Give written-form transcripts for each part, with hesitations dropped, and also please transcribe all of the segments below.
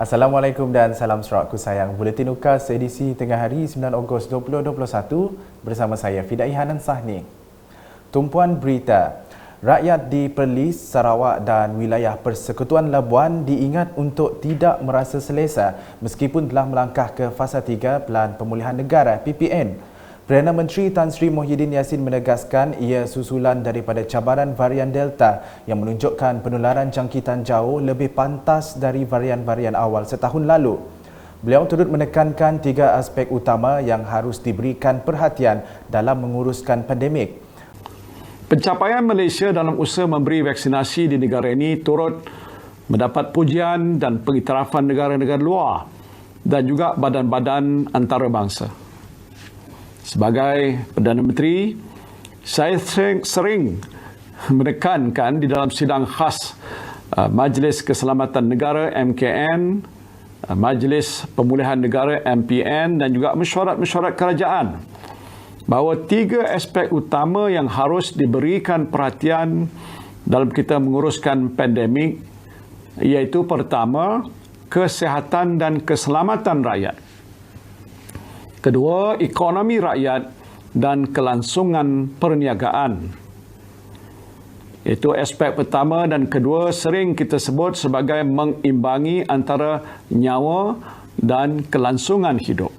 Assalamualaikum dan salam serawakku sayang. Buletin UKAS edisi tengah hari 9 Ogos 2021 bersama saya Fidai Hanan Sahni. Tumpuan berita. Rakyat di Perlis, Sarawak dan wilayah Persekutuan Labuan diingat untuk tidak merasa selesa meskipun telah melangkah ke fasa 3 Pelan Pemulihan Negara PPN. Perdana Menteri Tan Sri Muhyiddin Yassin menegaskan ia susulan daripada cabaran varian Delta yang menunjukkan penularan jangkitan jauh lebih pantas dari varian-varian awal setahun lalu. Beliau turut menekankan 3 aspek utama yang harus diberikan perhatian dalam menguruskan pandemik. Pencapaian Malaysia dalam usaha memberi vaksinasi di negara ini turut mendapat pujian dan pengiktirafan negara-negara luar dan juga badan-badan antarabangsa. Sebagai Perdana Menteri, saya sering menekankan di dalam sidang khas Majlis Keselamatan Negara MKN, Majlis Pemulihan Negara MPN dan juga mesyuarat-mesyuarat kerajaan bahawa 3 aspek utama yang harus diberikan perhatian dalam kita menguruskan pandemik, iaitu pertama, kesihatan dan keselamatan rakyat. Kedua, ekonomi rakyat dan kelangsungan perniagaan. Itu aspek pertama dan kedua sering kita sebut sebagai mengimbangi antara nyawa dan kelangsungan hidup.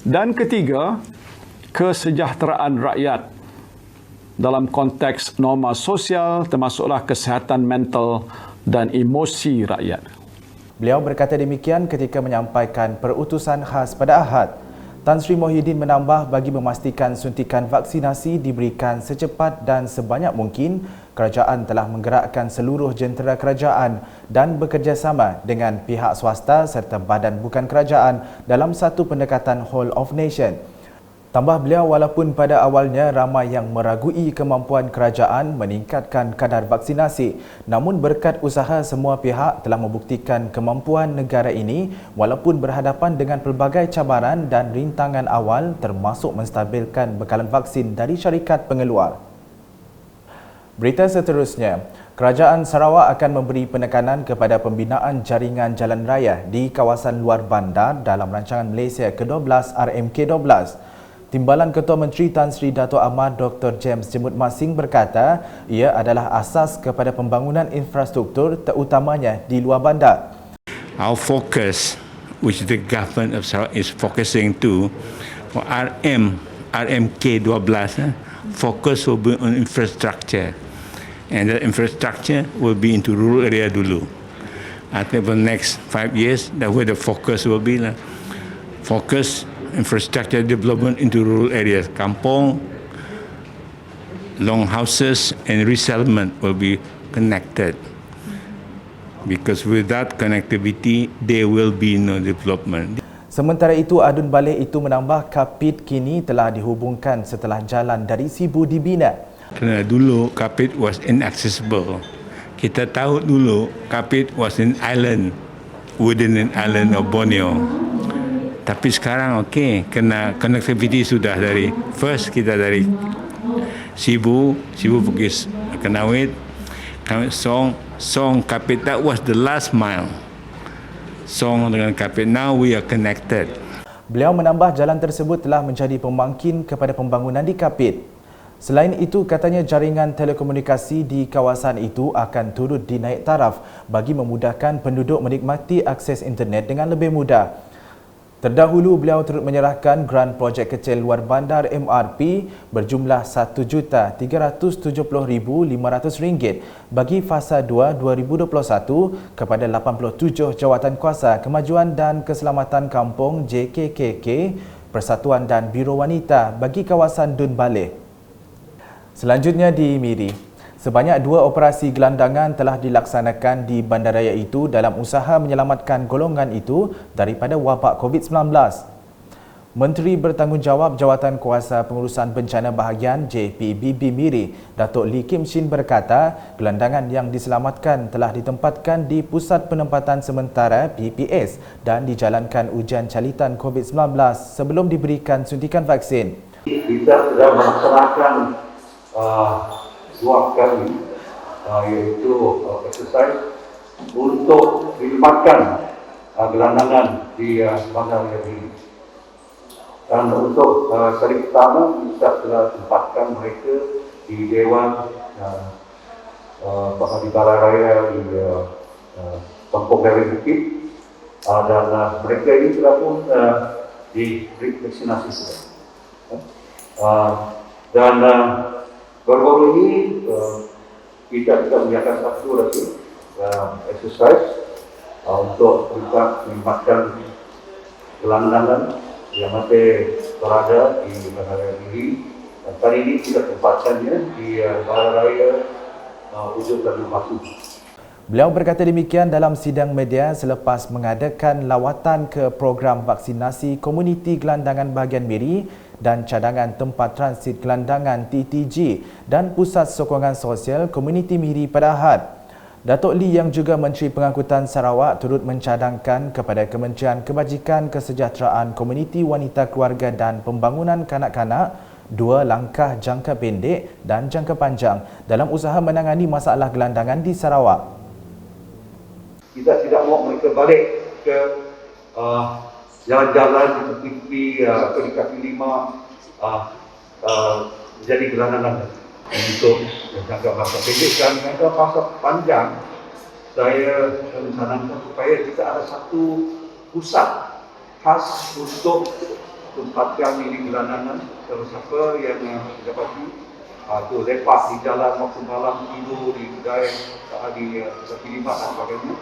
Dan ketiga, kesejahteraan rakyat dalam konteks norma sosial termasuklah kesihatan mental dan emosi rakyat. Beliau berkata demikian ketika menyampaikan perutusan khas pada Ahad. Tan Sri Muhyiddin menambah bagi memastikan suntikan vaksinasi diberikan secepat dan sebanyak mungkin, kerajaan telah menggerakkan seluruh jentera kerajaan dan bekerjasama dengan pihak swasta serta badan bukan kerajaan dalam satu pendekatan whole of nation. Tambah beliau, walaupun pada awalnya ramai yang meragui kemampuan kerajaan meningkatkan kadar vaksinasi, namun berkat usaha semua pihak telah membuktikan kemampuan negara ini walaupun berhadapan dengan pelbagai cabaran dan rintangan awal termasuk menstabilkan bekalan vaksin dari syarikat pengeluar. Berita seterusnya, Kerajaan Sarawak akan memberi penekanan kepada pembinaan jaringan jalan raya di kawasan luar bandar dalam rancangan Malaysia ke-12 RMK12. Timbalan Ketua Menteri Tan Sri Dato' Ahmad Dr. James Jemut Masing berkata ia adalah asas kepada pembangunan infrastruktur terutamanya di luar bandar. Our focus, which the government of Sarawak is focusing to, for RMK12, focus will be on infrastructure. And the infrastructure will be into rural area dulu. I think for the next 5 years, that's where the focus will be. Focus infrastructure development into rural areas. Kampung, long houses and resettlement will be connected. Because without connectivity, there will be no development. Sementara itu, adun balik itu menambah Kapit kini telah dihubungkan setelah jalan dari Sibu dibina. Kerana dulu Kapit was inaccessible. Kita tahu dulu Kapit was an island, within an island of Borneo. Tapi sekarang okey, kena connectivity sudah dari first kita dari Sibu pergi Kenawit, Song Kapit, that was the last mile. Song dengan Kapit, now we are connected. Beliau menambah jalan tersebut telah menjadi pembangkit kepada pembangunan di Kapit. Selain itu, katanya jaringan telekomunikasi di kawasan itu akan turut dinaik taraf bagi memudahkan penduduk menikmati akses internet dengan lebih mudah. Terdahulu, beliau turut menyerahkan grant projek kecil luar bandar MRP berjumlah RM1,370,500 bagi fasa 2 2021 kepada 87 jawatan kuasa kemajuan dan keselamatan kampung JKKK, Persatuan dan Biro Wanita bagi kawasan Dun Baleh. Selanjutnya di Miri. Sebanyak 2 operasi gelandangan telah dilaksanakan di bandaraya itu dalam usaha menyelamatkan golongan itu daripada wabak COVID-19. Menteri Bertanggungjawab Jawatan Kuasa Pengurusan Bencana Bahagian JPBB Miri, Datuk Lee Kim Shin berkata, gelandangan yang diselamatkan telah ditempatkan di Pusat Penempatan Sementara PPS dan dijalankan ujian calitan COVID-19 sebelum diberikan suntikan vaksin. Kita sudah melaksanakan 2 kali iaitu exercise untuk dilibatkan gelandangan di Bandar Raya Diri. Dan untuk kali pertama kita telah tempatkan mereka di Dewan di Balai Raya di Kampung Dari Bukit, dan mereka ini telah pun diberi vaksinasi sudah. Dan baru-baru ini kita menyiapkan satu lagi exercise untuk kita menempatkan gelandangan yang masih berada di Bandar Raya Diri. Dan kali ini kita tempatkannya di Balai Raya Ujung Tanjung Batu. Beliau berkata demikian dalam sidang media selepas mengadakan lawatan ke program vaksinasi komuniti gelandangan bahagian Miri dan cadangan tempat transit gelandangan TTG dan Pusat Sokongan Sosial Komuniti Miri pada Ahad. Datuk Lee yang juga Menteri Pengangkutan Sarawak turut mencadangkan kepada Kementerian Kebajikan Kesejahteraan Komuniti Wanita Keluarga dan Pembangunan Kanak-kanak dua langkah jangka pendek dan jangka panjang dalam usaha menangani masalah gelandangan di Sarawak. Kita tidak mahu mereka balik ke jalan-jalan di kaki lima menjadi gelandangan. Untuk jangka masa pendek dan jangka masa panjang, saya mencanangkan supaya kita ada satu pusat khas untuk tempatkan ini gelandangan. Kalau siapa yang dapati tu lepas di jalan waktu malam, tidur di kedai di kaki lima dan sebagainya,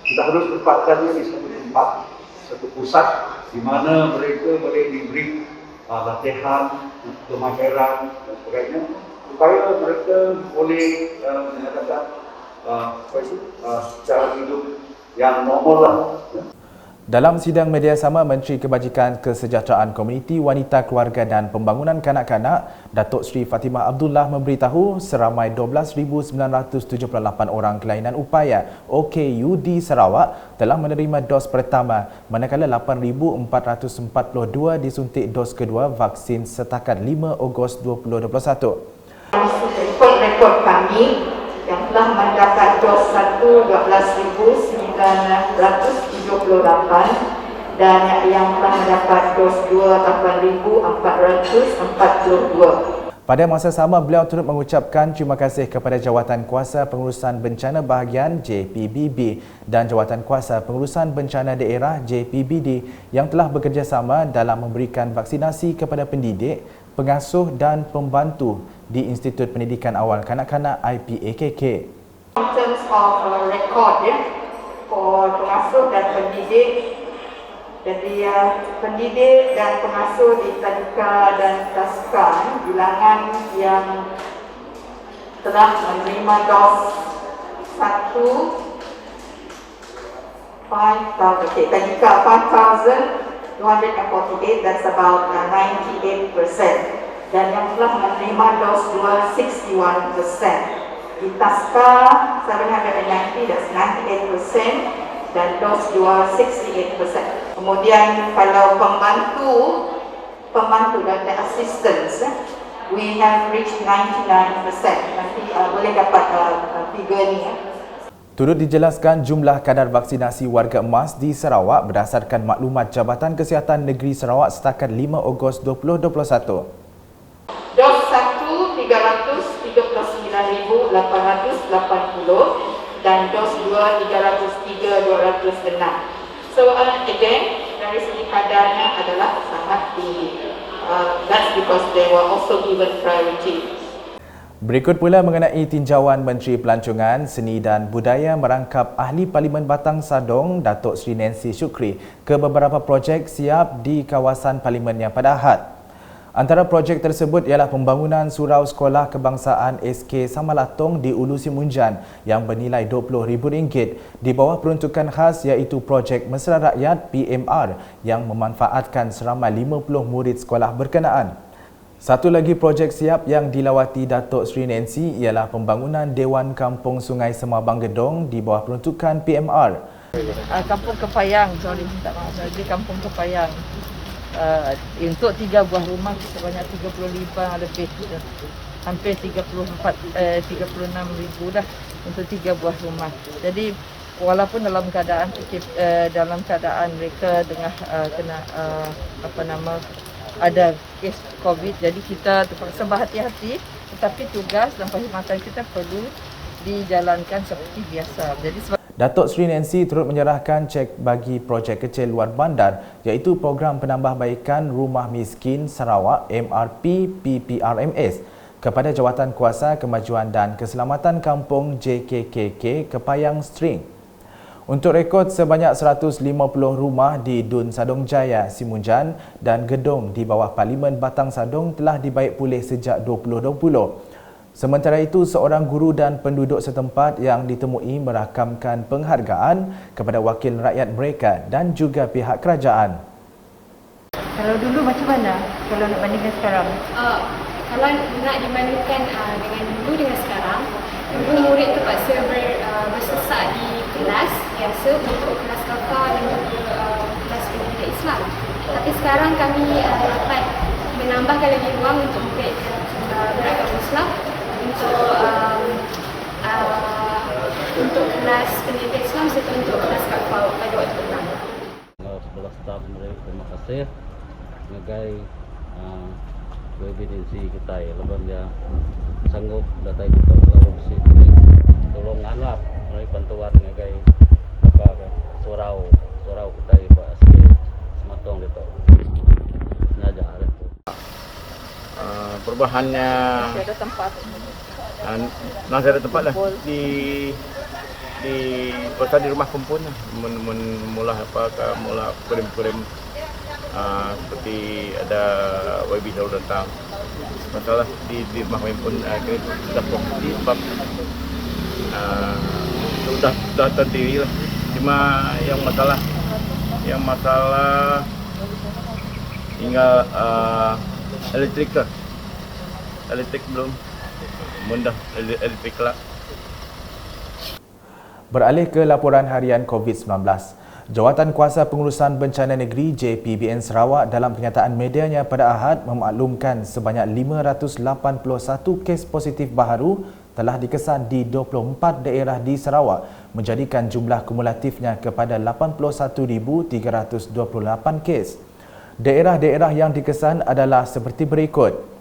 kita harus tempatkannya di satu tempat, satu pusat di mana mereka boleh diberi latihan, pemahaman dan sebagainya, supaya mereka boleh mengadakan cara hidup yang normal lah. Dalam sidang media sama, Menteri Kebajikan Kesejahteraan Komuniti Wanita Keluarga dan Pembangunan Kanak-kanak, Datuk Seri Fatimah Abdullah memberitahu seramai 12,978 orang kelainan upaya OKU di Sarawak telah menerima dos pertama, manakala 8,442 disuntik dos kedua vaksin setakat 5 Ogos 2021. Rekod kami yang telah mendapat dos 1 12,978 dan yang telah mendapat dos 2 8,442. Pada masa sama, beliau turut mengucapkan terima kasih kepada Jawatan Kuasa Pengurusan Bencana Bahagian JPBB dan Jawatan Kuasa Pengurusan Bencana Daerah JPBD yang telah bekerjasama dalam memberikan vaksinasi kepada pendidik, pengasuh dan pembantu di Institut Pendidikan Awal Kanak-kanak IPAKK. In terms of record for pengasuh dan pendidik, jadi pendidik dan pengasuh di Tadika dan Taska bilangan yang telah menerima dos 1 Tadika 5,248, that's about 98%, dan yang telah menerima dos 2 61%. Di Taska 790, that's 98%, dan dos 2 68%. Kemudian kalau pembantu dan assistants, we have reached 99%. Nanti boleh dapat figure ni. Turut dijelaskan jumlah kadar vaksinasi warga emas di Sarawak berdasarkan maklumat Jabatan Kesihatan Negeri Sarawak setakat 5 Ogos 2021. Dos 1 339,880 dan dos 2 303,206. So again, dari segi kadarnya adalah sangat tinggi. That's because they were also given priority. Berikut pula mengenai tinjauan Menteri Pelancongan, Seni dan Budaya merangkap Ahli Parlimen Batang Sadong, Datuk Seri Nancy Shukri ke beberapa projek siap di kawasan Parlimennya pada Ahad. Antara projek tersebut ialah pembangunan Surau Sekolah Kebangsaan SK Samalatong di Ulu Simunjan yang bernilai RM20,000 di bawah peruntukan khas iaitu projek Mesra Rakyat PMR yang memanfaatkan seramai 50 murid sekolah berkenaan. Satu lagi projek siap yang dilawati Datuk Seri Nancy ialah pembangunan Dewan Kampung Sungai Semabang Gedong di bawah peruntukan PMR. Kampung Kepayang, di Kampung Kepayang. Untuk 3 buah rumah sebanyak 35 lebih, hampir 36,000 dah untuk 3 buah rumah. Jadi walaupun dalam keadaan mereka tengah kena ada kes COVID, jadi kita terpaksa berhati-hati, tetapi tugas dan perkhidmatan kita perlu dijalankan seperti biasa. Jadi Datuk Seri Nancy turut menyerahkan cek bagi projek kecil luar bandar iaitu program penambahbaikan Rumah Miskin Sarawak MRP PPRMS kepada Jawatankuasa Kemajuan dan Keselamatan Kampung JKKK Kepayang String. Untuk rekod, sebanyak 150 rumah di Dun Sadong Jaya, Simunjan dan gedung di bawah Parlimen Batang Sadong telah dibaik pulih sejak 2020. Sementara itu, seorang guru dan penduduk setempat yang ditemui merakamkan penghargaan kepada wakil rakyat mereka dan juga pihak kerajaan. Kalau dulu macam mana? Kalau nak bandingkan sekarang? Kalau nak dibandingkan dengan dulu dengan sekarang, dulu murid terpaksa bersesak di kelas biasa untuk kelas kafah dan juga kelas pendidikan Islam. Tapi sekarang kami dapat menambahkan lagi ruang untuk murid beragama Islam untuk kelas pendidikan Islam serta untuk kelas kafah pada waktu petang. Sebelah staf mereka, terima kasih sebagai evidensi kita ya, lepas dia sanggup datang kita kalau sini tolonganlah melalui bantuan sebagai surau kita buat sikit sematong gitu naja itu perubahannya masih ada tempat lah di kota di rumah kumpul mula kirim seperti ada YB selalu datang masalah di rumah kumpul sudah fokus sebab sudah terdiri lah. Cuma yang masalah tinggal elektrik belum mudah elektrik lah. Beralih ke laporan harian COVID-19. Jawatankuasa Pengurusan Bencana Negeri JPBN Sarawak dalam kenyataan medianya pada Ahad memaklumkan sebanyak 581 kes positif baharu telah dikesan di 24 daerah di Sarawak, menjadikan jumlah kumulatifnya kepada 81,328 kes. Daerah-daerah yang dikesan adalah seperti berikut.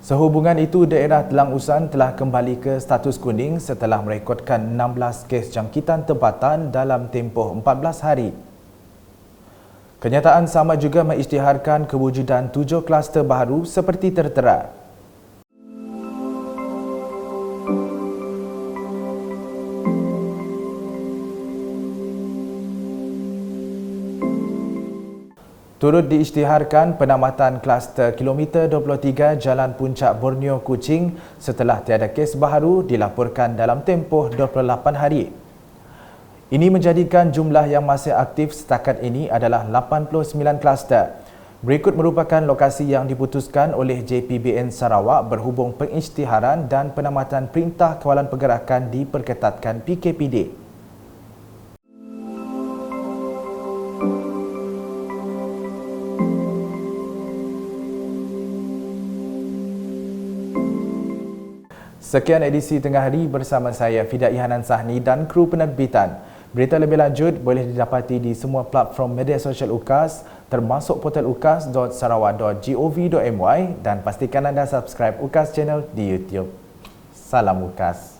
Sehubungan itu, daerah Telang Usan telah kembali ke status kuning setelah merekodkan 16 kes jangkitan tempatan dalam tempoh 14 hari. Kenyataan sama juga mengisytiharkan kewujudan 7 kluster baharu seperti tertera. Turut diisytiharkan penamatan kluster kilometer 23 Jalan Puncak Borneo Kuching setelah tiada kes baharu dilaporkan dalam tempoh 28 hari. Ini menjadikan jumlah yang masih aktif setakat ini adalah 89 kluster. Berikut merupakan lokasi yang diputuskan oleh JPBN Sarawak berhubung pengisytiharan dan penamatan Perintah Kawalan Pergerakan diperketatkan PKPD. Sekian edisi Tengah Hari bersama saya Fidai Hanan Sahni dan kru penerbitan. Berita lebih lanjut boleh didapati di semua platform media sosial UKAS termasuk portal ukas.sarawak.gov.my dan pastikan anda subscribe UKAS Channel di YouTube. Salam UKAS.